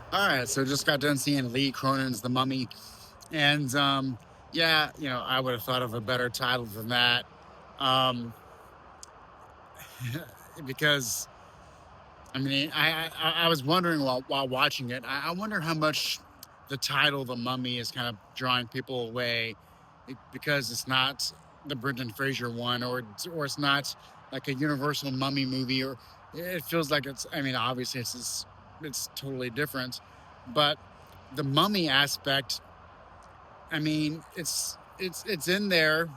All right, so just got done seeing Lee Cronin's The Mummy, and yeah, I would have thought of a better title than that, um, because I mean, I was wondering while watching it, I wonder how much the title The Mummy is kind of drawing people away, because it's not the Brendan Fraser one, or it's not like a Universal Mummy movie, or it feels like it's. I mean, obviously it's totally different, but the mummy aspect, I mean, it's in there.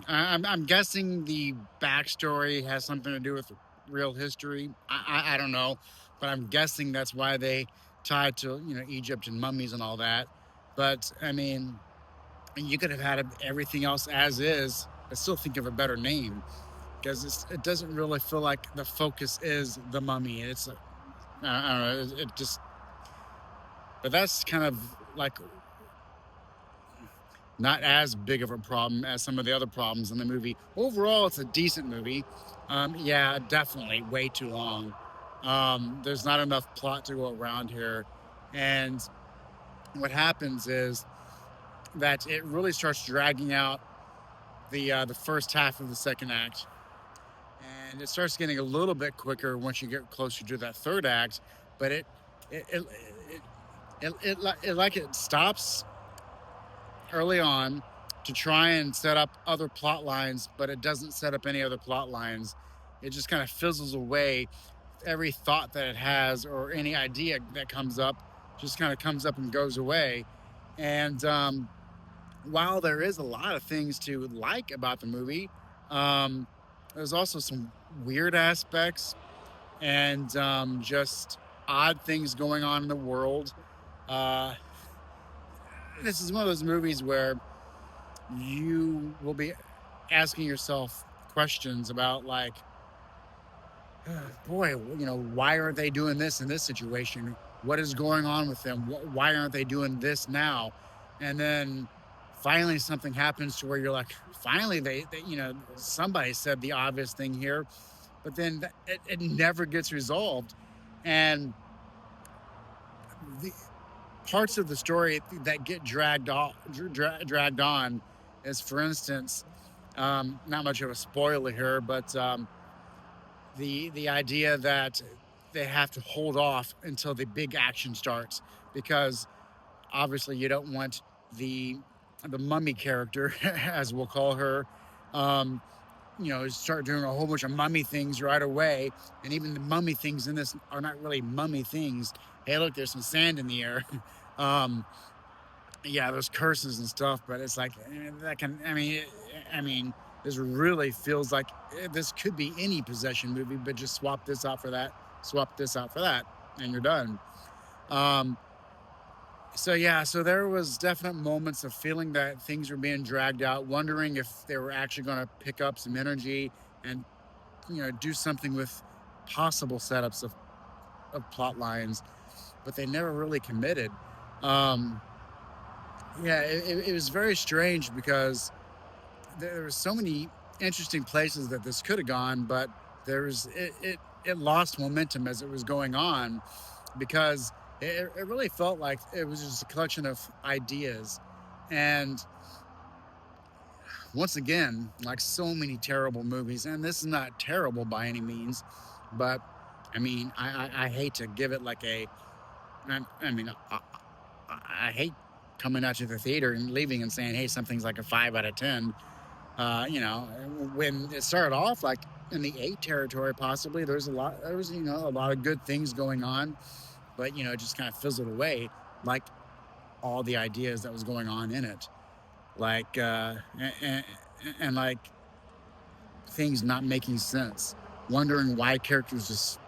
I'm guessing the backstory has something to do with real history. I don't know, but I'm guessing that's why they tied to Egypt and mummies and all that. But I mean, you could have had everything else as is, but still think of a better name, because it doesn't really feel like the focus is the mummy. It's I don't know. It just, but that's kind of like not as big of a problem as some of the other problems in the movie. Overall, it's a decent movie. Yeah, definitely way too long. There's not enough plot to go around here, and what happens is that it really starts dragging out the first half of the second act, and it starts getting a little bit quicker once you get closer to that third act. But it stops early on to try and set up other plot lines, but it doesn't set up any other plot lines. It just kind of fizzles away. Every thought that it has or any idea that comes up just kind of comes up and goes away. And while there is a lot of things to like about the movie, um, there's also some weird aspects, and just odd things going on in the world. Uh, this is one of those movies where you will be asking yourself questions about, like, boy, why aren't they doing this in this situation? What is going on with them? Why aren't they doing this now? And then finally something happens to where you're like, finally they somebody said the obvious thing here, but then it never gets resolved. And the parts of the story that get dragged on is, for instance, not much of a spoiler here, but the idea that they have to hold off until the big action starts, because obviously you don't want the the mummy character, as we'll call her, um, start doing a whole bunch of mummy things right away. And even the mummy things in this are not really mummy things. Hey, look, there's some sand in the air. um, yeah, there's curses and stuff, but it's like, that can. I mean, this really feels like this could be any possession movie, but just swap this out for that, swap this out for that, and you're done. Um, so yeah, so there was definite moments of feeling that things were being dragged out, wondering if they were actually going to pick up some energy and do something with possible setups of plot lines, but they never really committed. Um, yeah, it was very strange, because there were so many interesting places that this could have gone, but it lost momentum as it was going on, because it really felt like it was just a collection of ideas. And once again, like so many terrible movies, and this is not terrible by any means, but I mean, I hate to give it like I mean, I hate coming out to the theater and leaving and saying, hey, something's like a 5 out of 10. When it started off like in the 8 territory, possibly there was a lot of good things going on, but it just kind of fizzled away, like all the ideas that was going on in it, like and like things not making sense, wondering why characters'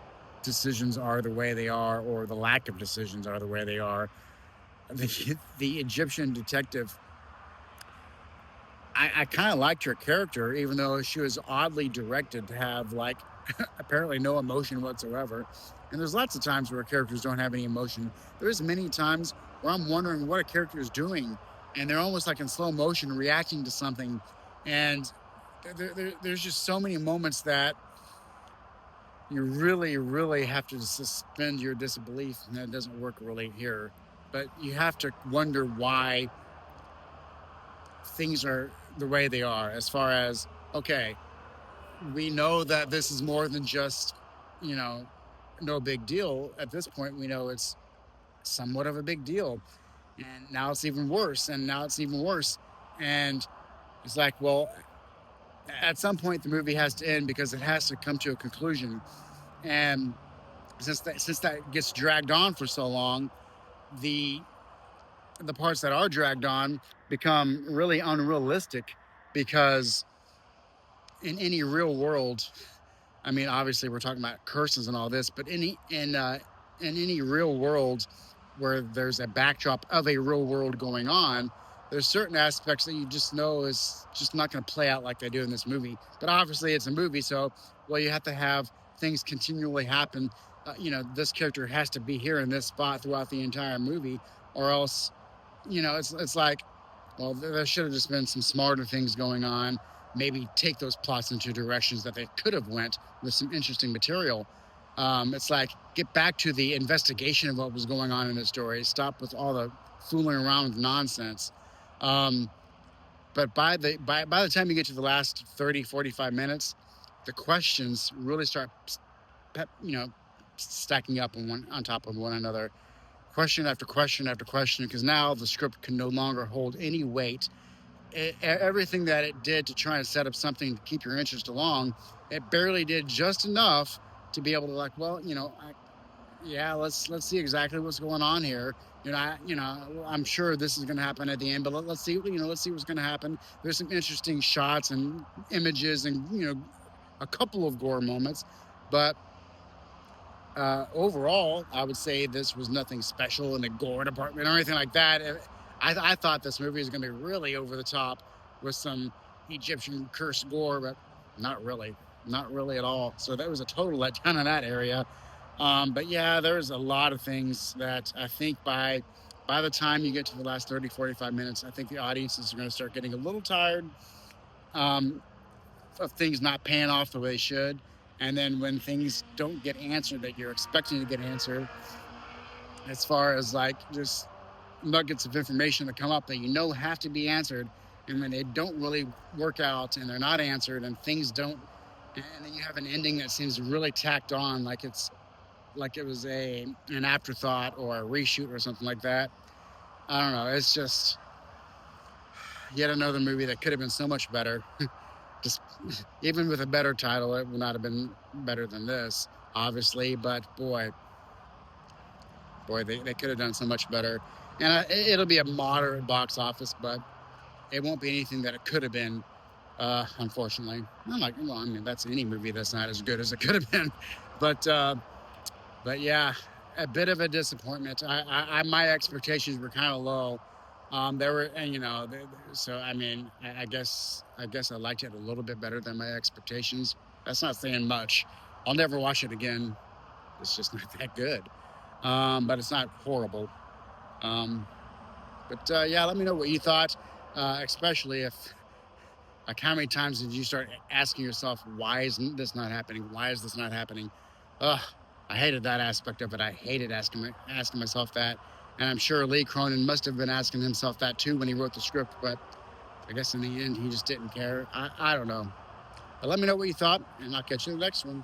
decisions are the way they are, or the lack of decisions are the way they are. The Egyptian detective, I kind of liked her character, even though she was oddly directed to have, like, apparently no emotion whatsoever. And there's lots of times where characters don't have any emotion. There's many times where I'm wondering what a character is doing, and they're almost like in slow motion reacting to something. And there's just so many moments that you really, really have to suspend your disbelief, and that doesn't work really here. But you have to wonder why things are the way they are, as far as, okay, we know that this is more than just, you know, no big deal. At this point, we know it's somewhat of a big deal. And now it's even worse. And now it's even worse. And it's like, well, at some point, the movie has to end because it has to come to a conclusion. And since that gets dragged on for so long, the the parts that are dragged on become really unrealistic because in any real world, I mean, obviously we're talking about curses and all this, but in any real world where there's a backdrop of a real world going on, there's certain aspects that you just know is just not going to play out like they do in this movie. But obviously, it's a movie, so well, you have to have things continually happen. This character has to be here in this spot throughout the entire movie, or else, it's like, well, there should have just been some smarter things going on. Maybe take those plots into directions that they could have went with some interesting material. It's like, get back to the investigation of what was going on in the story. Stop with all the fooling around with nonsense. Um, but by the time you get to the last 30, 45 minutes, the questions really start, stacking up on top of one another, question after question after question, because now the script can no longer hold any weight. Everything that it did to try and set up something to keep your interest along, it barely did just enough to be able to, like, well, yeah, let's see exactly what's going on here. I'm sure this is going to happen at the end, but let's see. Let's see what's going to happen. There's some interesting shots and images, and a couple of gore moments, but overall, I would say this was nothing special in the gore department or anything like that. I thought this movie was going to be really over the top with some Egyptian curse gore, but not really, not really at all. So that was a total letdown in that area. But yeah, there's a lot of things that I think by the time you get to the last 30, 45 minutes, I think the audiences are going to start getting a little tired. Um, of things not paying off the way they should. And then when things don't get answered that you're expecting to get answered, as far as like just nuggets of information that come up that have to be answered, and when they don't really work out and they're not answered and things don't, and then you have an ending that seems really tacked on, like it was an afterthought or a reshoot or something like that. I don't know. It's just yet another movie that could have been so much better. Just even with a better title, it would not have been better than this, obviously. But boy, they could have done so much better. And it'll be a moderate box office, but it won't be anything that it could have been. Unfortunately, I mean, that's any movie that's not as good as it could have been. But yeah, a bit of a disappointment. My expectations were kind of low. There were, and so I mean, I guess I liked it a little bit better than my expectations. That's not saying much. I'll never watch it again. It's just not that good. But it's not horrible. But yeah, let me know what you thought, especially if, like, how many times did you start asking yourself, why isn't this not happening? Why is this not happening? Ugh, I hated that aspect of it. I hated asking myself that. And I'm sure Lee Cronin must have been asking himself that too when he wrote the script, but I guess in the end, he just didn't care. I don't know. But let me know what you thought, and I'll catch you in the next one.